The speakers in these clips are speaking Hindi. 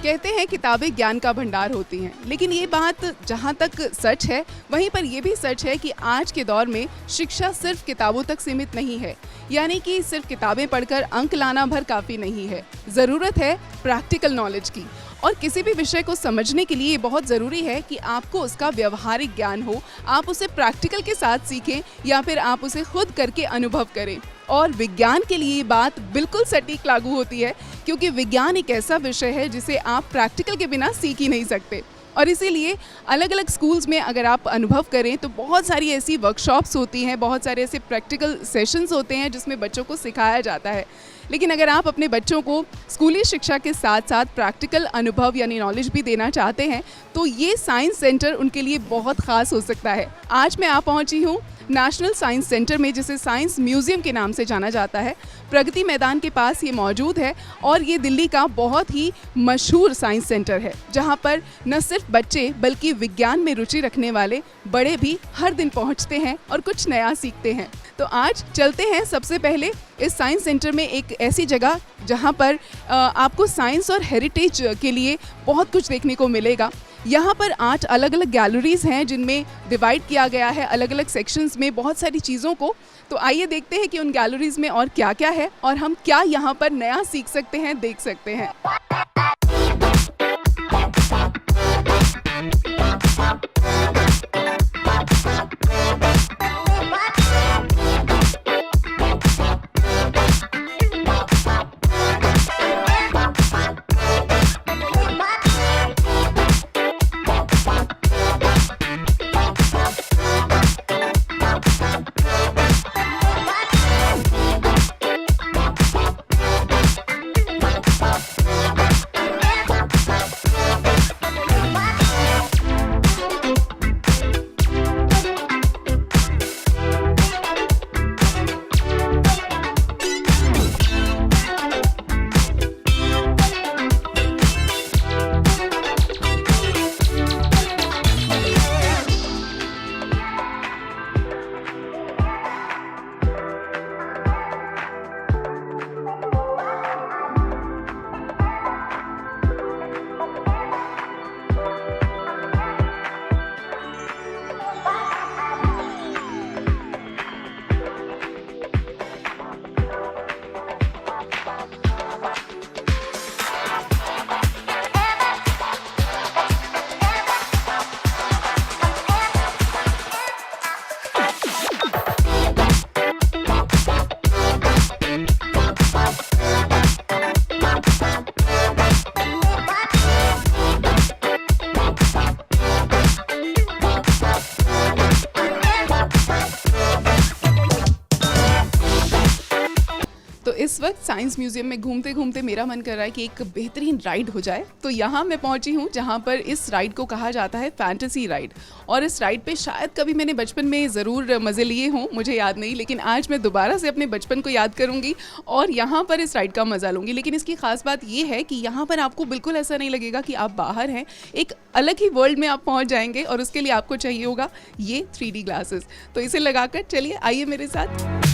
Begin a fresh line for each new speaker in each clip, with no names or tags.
कहते हैं किताबें ज्ञान का भंडार होती हैं, लेकिन ये बात जहाँ तक सच है वहीं पर ये भी सच है कि आज के दौर में शिक्षा सिर्फ किताबों तक सीमित नहीं है। यानी कि सिर्फ किताबें पढ़कर अंक लाना भर काफ़ी नहीं है, ज़रूरत है प्रैक्टिकल नॉलेज की। और किसी भी विषय को समझने के लिए बहुत ज़रूरी है कि आपको उसका व्यवहारिक ज्ञान हो, आप उसे प्रैक्टिकल के साथ सीखें या फिर आप उसे खुद करके अनुभव करें। और विज्ञान के लिए ये बात बिल्कुल सटीक लागू होती है, क्योंकि विज्ञान एक ऐसा विषय है जिसे आप प्रैक्टिकल के बिना सीख ही नहीं सकते। और इसीलिए अलग अलग स्कूल्स में अगर आप अनुभव करें तो बहुत सारी ऐसी वर्कशॉप्स होती हैं, बहुत सारे ऐसे प्रैक्टिकल सेशंस होते हैं जिसमें बच्चों को सिखाया जाता है। लेकिन अगर आप अपने बच्चों को स्कूली शिक्षा के साथ साथ प्रैक्टिकल अनुभव यानी नॉलेज भी देना चाहते हैं तो ये साइंस सेंटर उनके लिए बहुत ख़ास हो सकता है। आज मैं पहुंची हूँ नेशनल साइंस सेंटर में, जिसे साइंस म्यूज़ियम के नाम से जाना जाता है। प्रगति मैदान के पास ये मौजूद है और ये दिल्ली का बहुत ही मशहूर साइंस सेंटर है, जहाँ पर न सिर्फ बच्चे बल्कि विज्ञान में रुचि रखने वाले बड़े भी हर दिन पहुँचते हैं और कुछ नया सीखते हैं। तो आज चलते हैं सबसे पहले इस साइंस सेंटर में, एक ऐसी जगह जहाँ पर आपको साइंस और हेरिटेज के लिए बहुत कुछ देखने को मिलेगा। यहाँ पर 8 अलग अलग गैलरीज़ हैं जिनमें डिवाइड किया गया है अलग अलग सेक्शंस में बहुत सारी चीज़ों को। तो आइए देखते हैं कि उन गैलरीज़ में और क्या क्या है और हम क्या यहाँ पर नया सीख सकते हैं, देख सकते हैं। इस वक्त साइंस म्यूज़ियम में घूमते घूमते मेरा मन कर रहा है कि एक बेहतरीन राइड हो जाए। तो यहाँ मैं पहुँची हूँ जहाँ पर इस राइड को कहा जाता है फैंटेसी राइड। और इस राइड पे शायद कभी मैंने बचपन में ज़रूर मज़े लिए हों, मुझे याद नहीं, लेकिन आज मैं दोबारा से अपने बचपन को याद करूँगी और यहाँ पर इस राइड का मज़ा लूँगी। लेकिन इसकी ख़ास बात ये है कि यहाँ पर आपको बिल्कुल ऐसा नहीं लगेगा कि आप बाहर हैं, एक अलग ही वर्ल्ड में आप पहुँच जाएंगे और उसके लिए आपको चाहिए होगा ये 3D ग्लासेस। तो इसे लगाकर चलिए आइए मेरे साथ।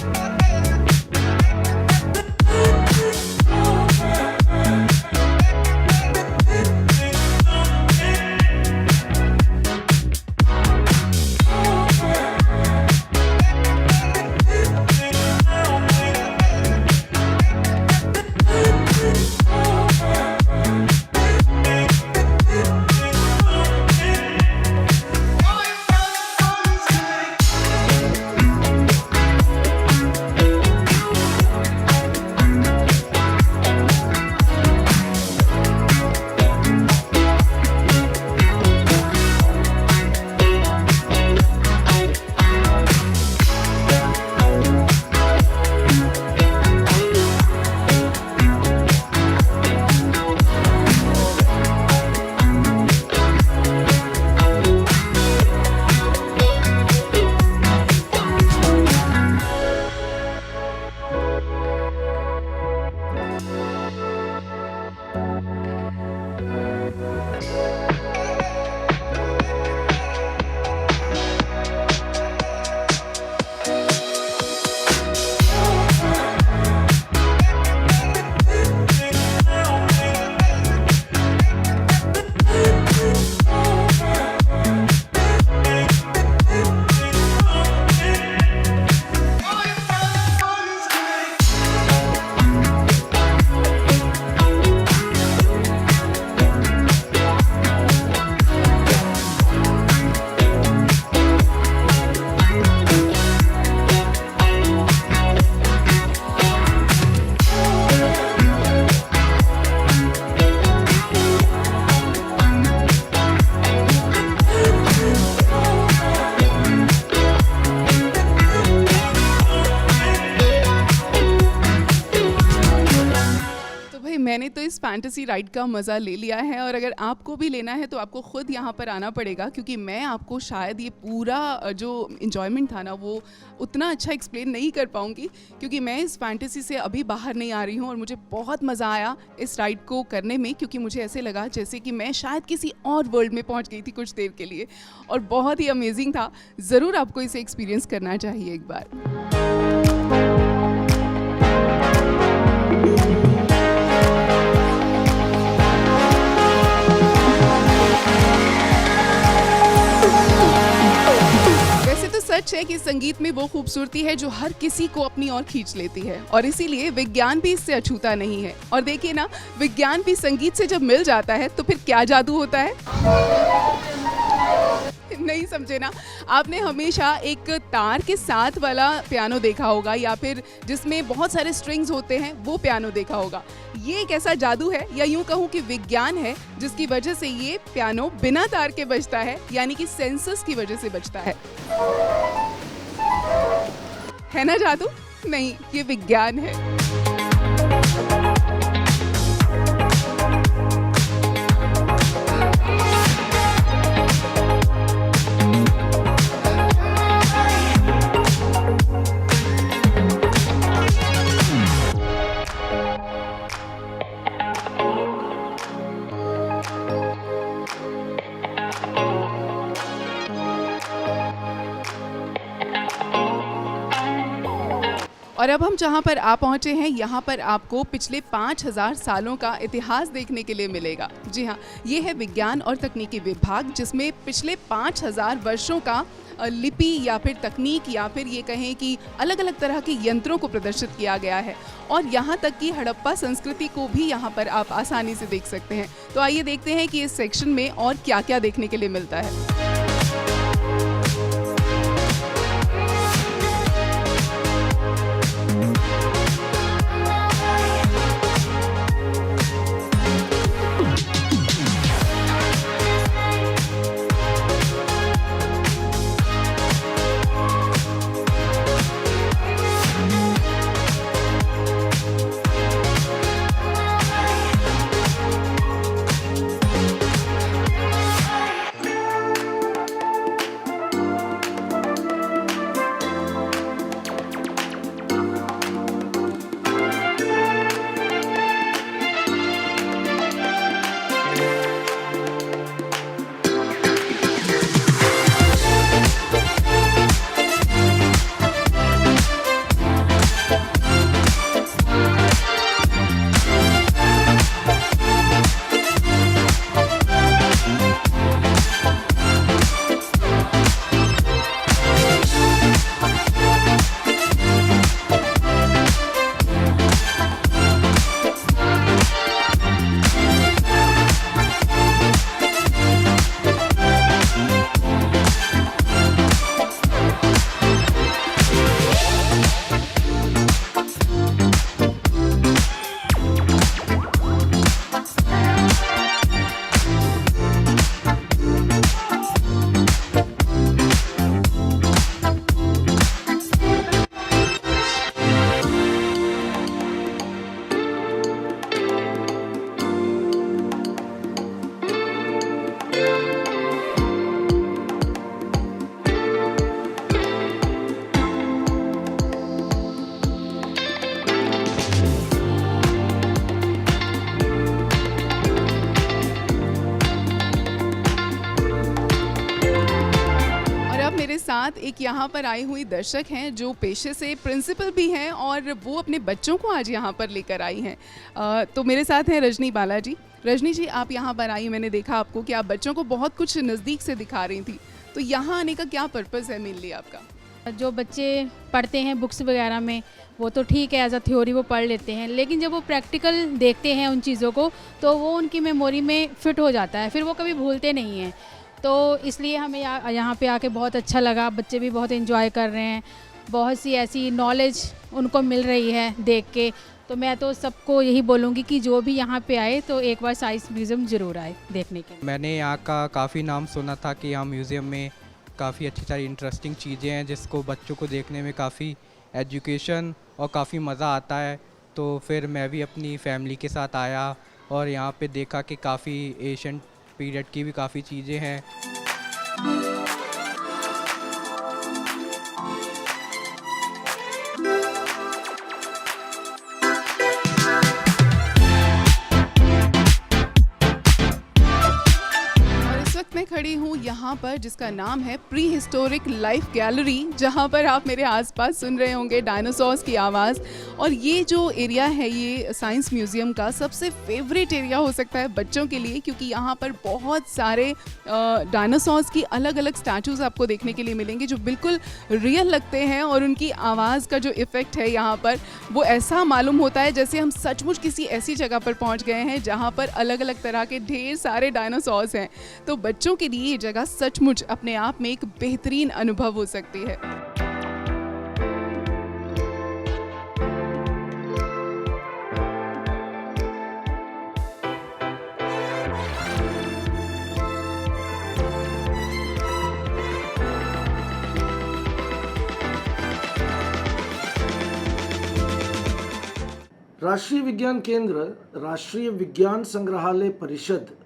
मैंने तो इस फैंटेसी राइड का मज़ा ले लिया है और अगर आपको भी लेना है तो आपको ख़ुद यहाँ पर आना पड़ेगा, क्योंकि मैं आपको शायद ये पूरा जो इन्जॉयमेंट था ना वो उतना अच्छा एक्सप्लेन नहीं कर पाऊँगी, क्योंकि मैं इस फैंटेसी से अभी बाहर नहीं आ रही हूँ। और मुझे बहुत मज़ा आया इस राइड को करने में, क्योंकि मुझे ऐसे लगा जैसे कि मैं शायद किसी और वर्ल्ड में पहुँच गई थी कुछ देर के लिए, और बहुत ही अमेजिंग था। ज़रूर आपको इसे एक्सपीरियंस करना चाहिए एक बार। सच है कि संगीत में वो खूबसूरती है जो हर किसी को अपनी ओर खींच लेती है, और इसीलिए विज्ञान भी इससे अछूता नहीं है। और देखिए ना, विज्ञान भी संगीत से जब मिल जाता है तो फिर क्या जादू होता है। नहीं समझे ना? आपने हमेशा एक तार के साथ वाला पियानो देखा होगा, या फिर जिसमें बहुत सारे स्ट्रिंग्स होते हैं वो पियानो देखा होगा। ये एक ऐसा जादू है, या यूं कहूं कि विज्ञान है, जिसकी वजह से ये पियानो बिना तार के बजता है, यानी कि सेंसर्स की वजह से बजता है ना जादू? नहीं, ये विज्ञान है। और अब हम जहाँ पर आ पहुँचे हैं, यहाँ पर आपको पिछले 5000 सालों का इतिहास देखने के लिए मिलेगा। जी हाँ, ये है विज्ञान और तकनीकी विभाग, जिसमें पिछले 5000 वर्षों का लिपि या फिर तकनीक, या फिर ये कहें कि अलग अलग तरह के यंत्रों को प्रदर्शित किया गया है। और यहाँ तक कि हड़प्पा संस्कृति को भी यहाँ पर आप आसानी से देख सकते हैं। तो आइए देखते हैं कि इस सेक्शन में और क्या क्या देखने के लिए मिलता है। साथ एक यहाँ पर आई हुई दर्शक हैं जो पेशे से प्रिंसिपल भी हैं, और वो अपने बच्चों को आज यहाँ पर लेकर आई हैं। तो मेरे साथ हैं रजनी बालाजी। रजनी जी, आप यहाँ पर आई, मैंने देखा आपको कि आप बच्चों को बहुत कुछ नज़दीक से दिखा रही थी, तो यहाँ आने का क्या पर्पज़ है मेनली आपका?
जो बच्चे पढ़ते हैं बुक्स वगैरह में वो तो ठीक है, एज अ थ्योरी वो पढ़ लेते हैं, लेकिन जब वो प्रैक्टिकल देखते हैं उन चीज़ों को तो वो उनकी मेमोरी में फिट हो जाता है, फिर वो कभी भूलते नहीं हैं। तो इसलिए हमें यहाँ पे आके बहुत अच्छा लगा। बच्चे भी बहुत एंजॉय कर रहे हैं, बहुत सी ऐसी नॉलेज उनको मिल रही है देख के। तो मैं तो सबको यही बोलूँगी कि जो भी यहाँ पे आए तो एक बार साइंस म्यूज़ियम ज़रूर आए देखने के लिए।
मैंने यहाँ का काफ़ी नाम सुना था कि यहाँ म्यूज़ियम में काफ़ी अच्छी सारी इंटरेस्टिंग चीज़ें हैं जिसको बच्चों को देखने में काफ़ी एजुकेशन और काफ़ी मज़ा आता है। तो फिर मैं भी अपनी फैमिली के साथ आया और यहाँ पे देखा कि काफ़ी एशियन पीरियड की भी काफ़ी चीज़ें हैं।
मैं खड़ी हूँ यहाँ पर जिसका नाम है प्री हिस्टोरिक लाइफ गैलरी, जहाँ पर आप मेरे आसपास सुन रहे होंगे डायनासोर्स की आवाज़। और ये जो एरिया है ये साइंस म्यूज़ियम का सबसे फेवरेट एरिया हो सकता है बच्चों के लिए, क्योंकि यहाँ पर बहुत सारे डायनासोर्स की अलग अलग स्टैचूज़ आपको देखने के लिए मिलेंगे जो बिल्कुल रियल लगते हैं, और उनकी आवाज़ का जो इफ़ेक्ट है यहाँ पर वो ऐसा मालूम होता है जैसे हम सचमुच किसी ऐसी जगह पर पहुँच गए हैं जहाँ पर अलग अलग तरह के ढेर सारे डायनासोर्स हैं। तो बच्चों के लिए ये जगह सचमुच अपने आप में एक बेहतरीन अनुभव हो सकती है।
राष्ट्रीय विज्ञान केंद्र राष्ट्रीय विज्ञान संग्रहालय परिषद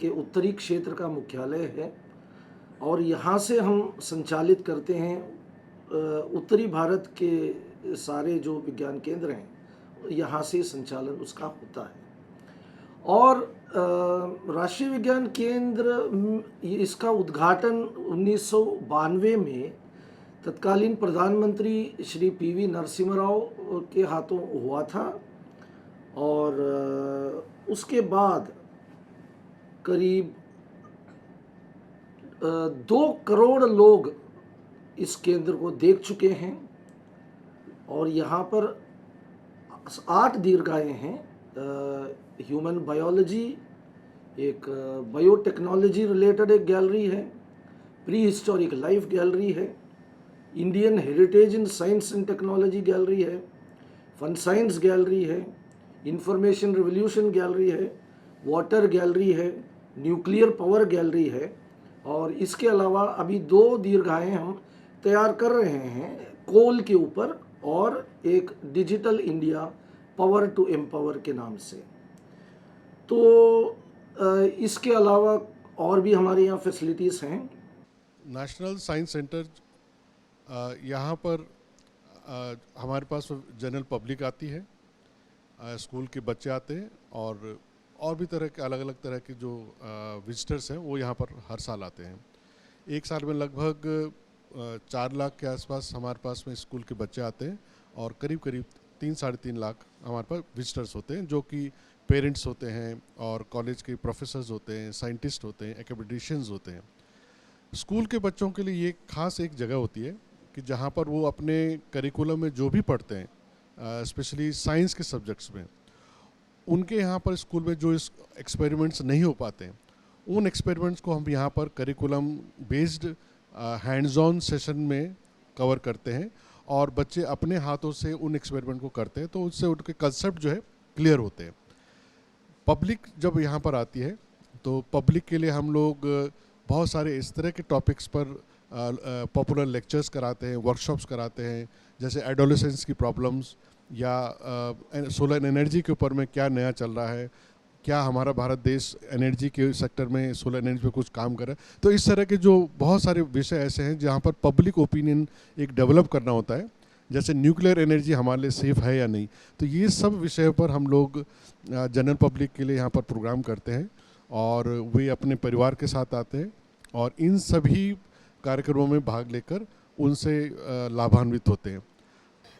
के उत्तरी क्षेत्र का मुख्यालय है और यहाँ से हम संचालित करते हैं उत्तरी भारत के सारे जो विज्ञान केंद्र हैं, यहाँ से संचालन उसका होता है। और राष्ट्रीय विज्ञान केंद्र इसका उद्घाटन 1992 में तत्कालीन प्रधानमंत्री श्री पीवी नरसिम्हा राव के हाथों हुआ था, और उसके बाद करीब 2 करोड़ लोग इस केंद्र को देख चुके हैं। और यहाँ पर 8 दीर्घाएँ हैं। ह्यूमन बायोलॉजी, एक बायोटेक्नोलॉजी रिलेटेड एक गैलरी है, प्री हिस्टोरिक लाइफ गैलरी है, Indian heritage in science and technology gallery है, फन साइंस गैलरी है, इंफॉर्मेशन रिवोल्यूशन गैलरी है, वाटर गैलरी है, न्यूक्लियर पावर गैलरी है। और इसके अलावा अभी 2 दीर्घाएँ हम तैयार कर रहे हैं कोल के ऊपर, और एक digital India power to empower के नाम से। तो इसके अलावा और भी हमारे यहाँ फैसिलिटीज़ हैं।
नेशनल साइंस सेंटर यहाँ पर हमारे पास जनरल पब्लिक आती है, स्कूल के बच्चे आते हैं, और भी तरह के अलग अलग तरह के जो विजिटर्स हैं वो यहाँ पर हर साल आते हैं। एक साल में लगभग 4 लाख के आसपास हमारे पास में स्कूल के बच्चे आते हैं, और करीब 3-3.5 लाख हमारे पास विजिटर्स होते हैं, जो कि पेरेंट्स होते हैं और कॉलेज के प्रोफेसर्स होते हैं, साइंटिस्ट होते हैं, एकेडमिशियंस होते हैं। स्कूल के बच्चों के लिए ये खास एक जगह होती है कि जहाँ पर वो अपने करिकुलम में जो भी पढ़ते हैं, स्पेशली साइंस के सब्जेक्ट्स में, उनके यहाँ पर स्कूल में जो एक्सपेरिमेंट्स नहीं हो पाते हैं, उन एक्सपेरिमेंट्स को हम यहाँ पर curriculum based hands on session में कवर करते हैं, और बच्चे अपने हाथों से उन एक्सपेरिमेंट को करते हैं, तो उससे उनके कंसेप्ट जो है क्लियर होते हैं। पब्लिक जब यहाँ पर आती है तो पब्लिक के लिए हम लोग बहुत सारे इस तरह के टॉपिक्स पर पॉपुलर लेक्चर्स कराते हैं, वर्कशॉप्स कराते हैं, जैसे एडोलेसेंस की प्रॉब्लम्स, या सोलर एनर्जी के ऊपर में क्या नया चल रहा है, क्या हमारा भारत देश एनर्जी के सेक्टर में सोलर एनर्जी पे कुछ काम कर रहा है। तो इस तरह के जो बहुत सारे विषय ऐसे हैं जहाँ पर पब्लिक ओपिनियन एक डेवलप करना होता है, जैसे न्यूक्लियर एनर्जी हमारे लिए सेफ़ है या नहीं। तो ये सब विषयों पर हम लोग जनरल पब्लिक के लिए यहाँ पर प्रोग्राम करते हैं, और वे अपने परिवार के साथ आते हैं और इन सभी कार्यक्रमों में भाग लेकर उनसे लाभान्वित होते हैं।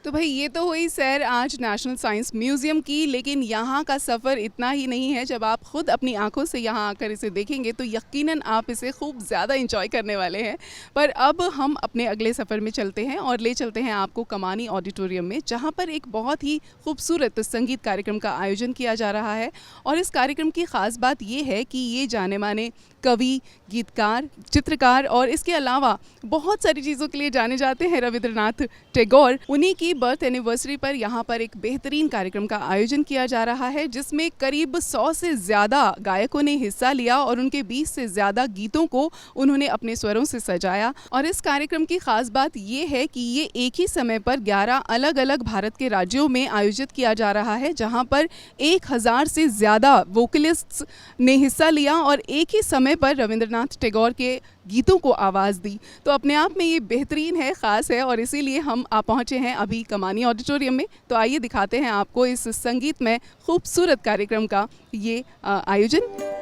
तो भाई ये तो हुई सैर आज नेशनल साइंस म्यूज़ियम की, लेकिन यहाँ का सफ़र इतना ही नहीं है। जब आप खुद अपनी आंखों से यहाँ आकर इसे देखेंगे तो यकीनन आप इसे खूब ज़्यादा एंजॉय करने वाले हैं। पर अब हम अपने अगले सफ़र में चलते हैं और ले चलते हैं आपको कमानी ऑडिटोरियम में, जहाँ पर एक बहुत ही खूबसूरत संगीत कार्यक्रम का आयोजन किया जा रहा है। और इस कार्यक्रम की ख़ास बात ये है कि ये जाने माने कवि, गीतकार, चित्रकार और इसके अलावा बहुत सारी चीज़ों के लिए जाने जाते हैं रविंद्रनाथ टैगोर, उन्हीं की उनकी बर्थ एनिवर्सरी पर यहाँ पर एक बेहतरीन कार्यक्रम का आयोजन किया जा रहा है, जिसमें करीब 100 से ज़्यादा गायकों ने हिस्सा लिया और उनके 20 से ज़्यादा गीतों को उन्होंने अपने स्वरों से सजाया। और इस कार्यक्रम की ख़ास बात ये है कि ये एक ही समय पर 11 अलग अलग भारत के राज्यों में आयोजित किया जा रहा है, जहाँ पर 1000 से ज़्यादा वोकलिस्ट्स ने हिस्सा लिया और एक ही समय पर रविंद्रनाथ टैगोर के गीतों को आवाज़ दी। तो अपने आप में ये बेहतरीन है, ख़ास है, और इसीलिए हम पहुँचे हैं अभी कमानी ऑडिटोरियम में। तो आइए दिखाते हैं आपको इस संगीत में खूबसूरत कार्यक्रम का ये आयोजन।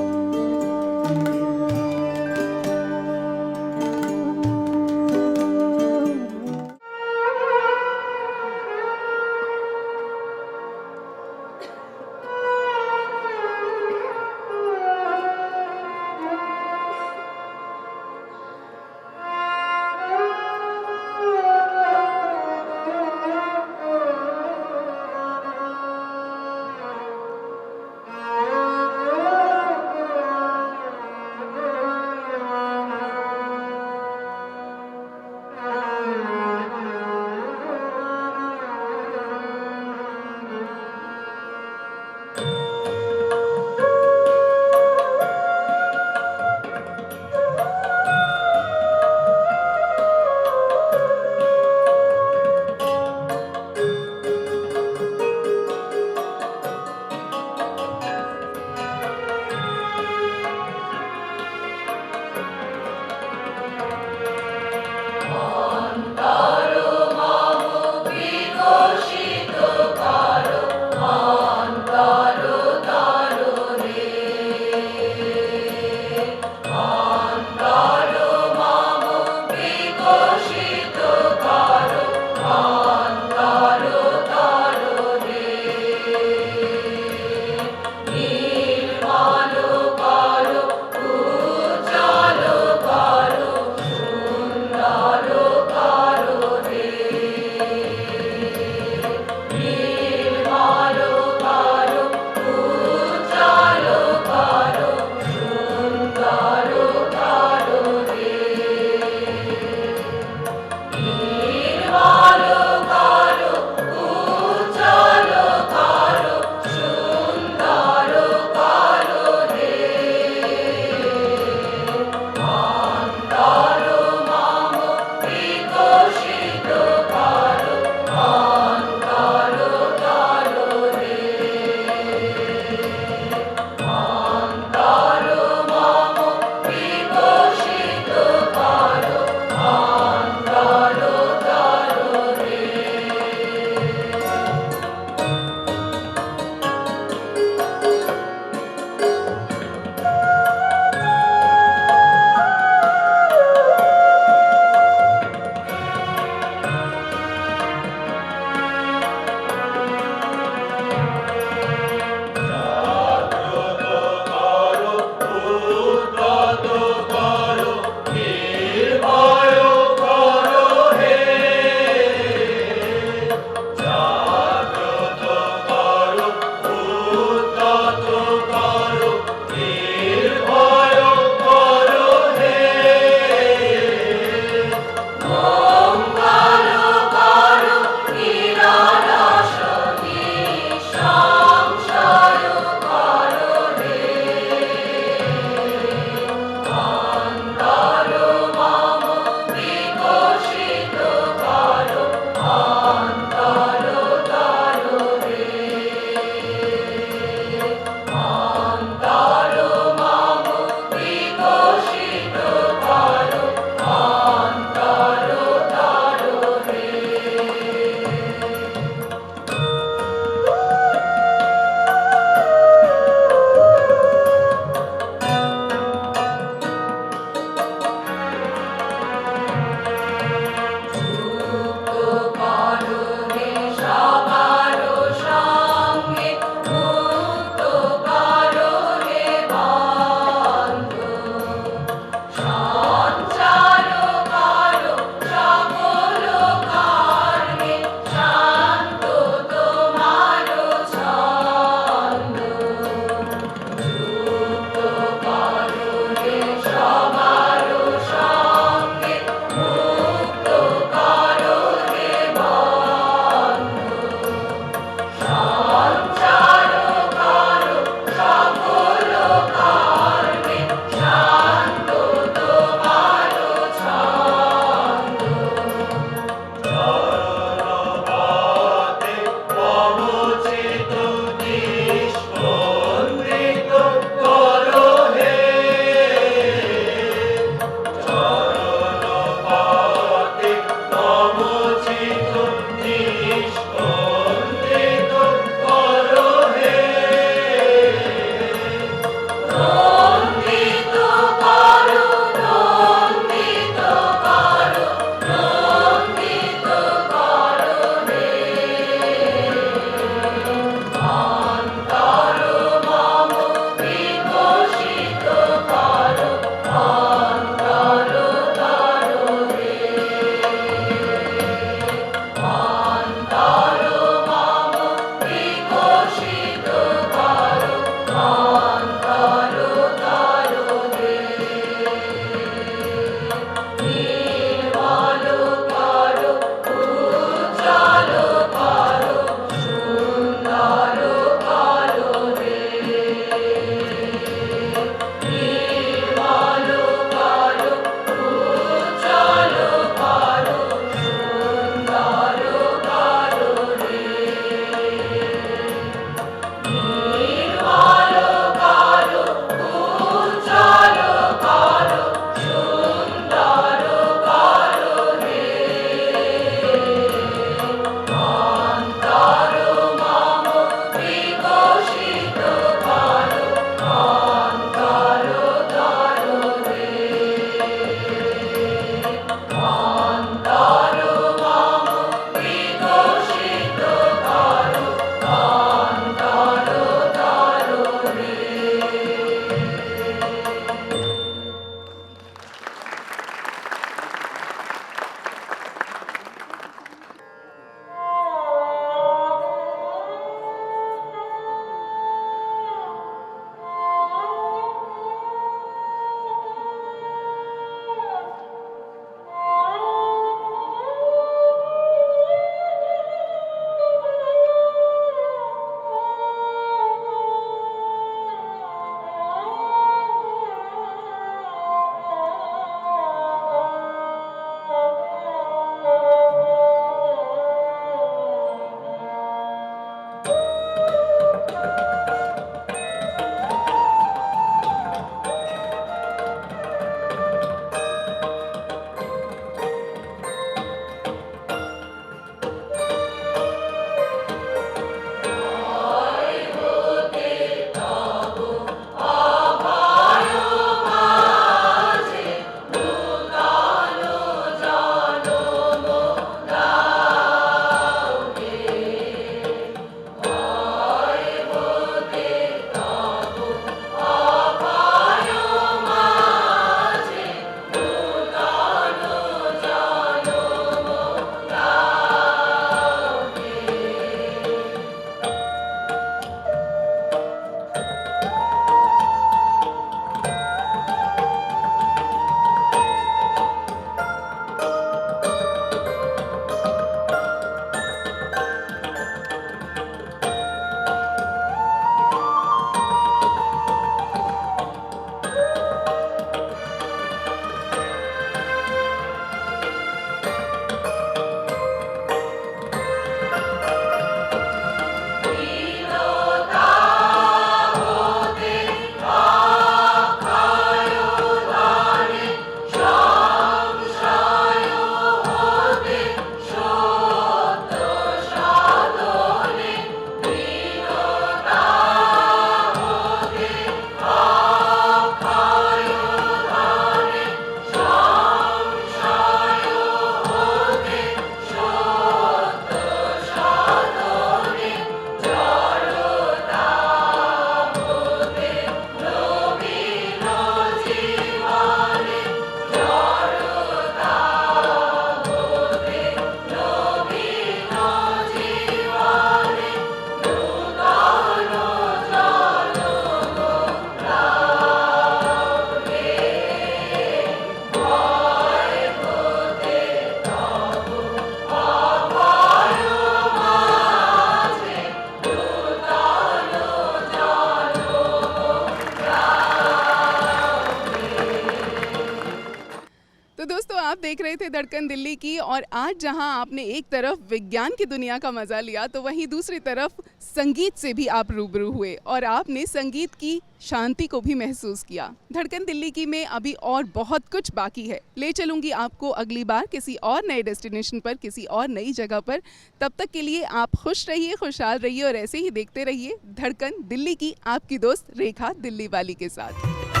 आप देख रहे थे धड़कन दिल्ली की, और आज जहां आपने एक तरफ विज्ञान की दुनिया का मजा लिया तो वहीं दूसरी तरफ संगीत से भी आप रूबरू हुए और आपने संगीत की शांति को भी महसूस किया। धड़कन दिल्ली की में अभी और बहुत कुछ बाकी है। ले चलूंगी आपको अगली बार किसी और नए डेस्टिनेशन पर, किसी और नई जगह पर। तब तक के लिए आप खुश रहिए, खुशहाल रहिए और ऐसे ही देखते रहिए धड़कन दिल्ली की, आपकी दोस्त रेखा दिल्ली वाली के साथ।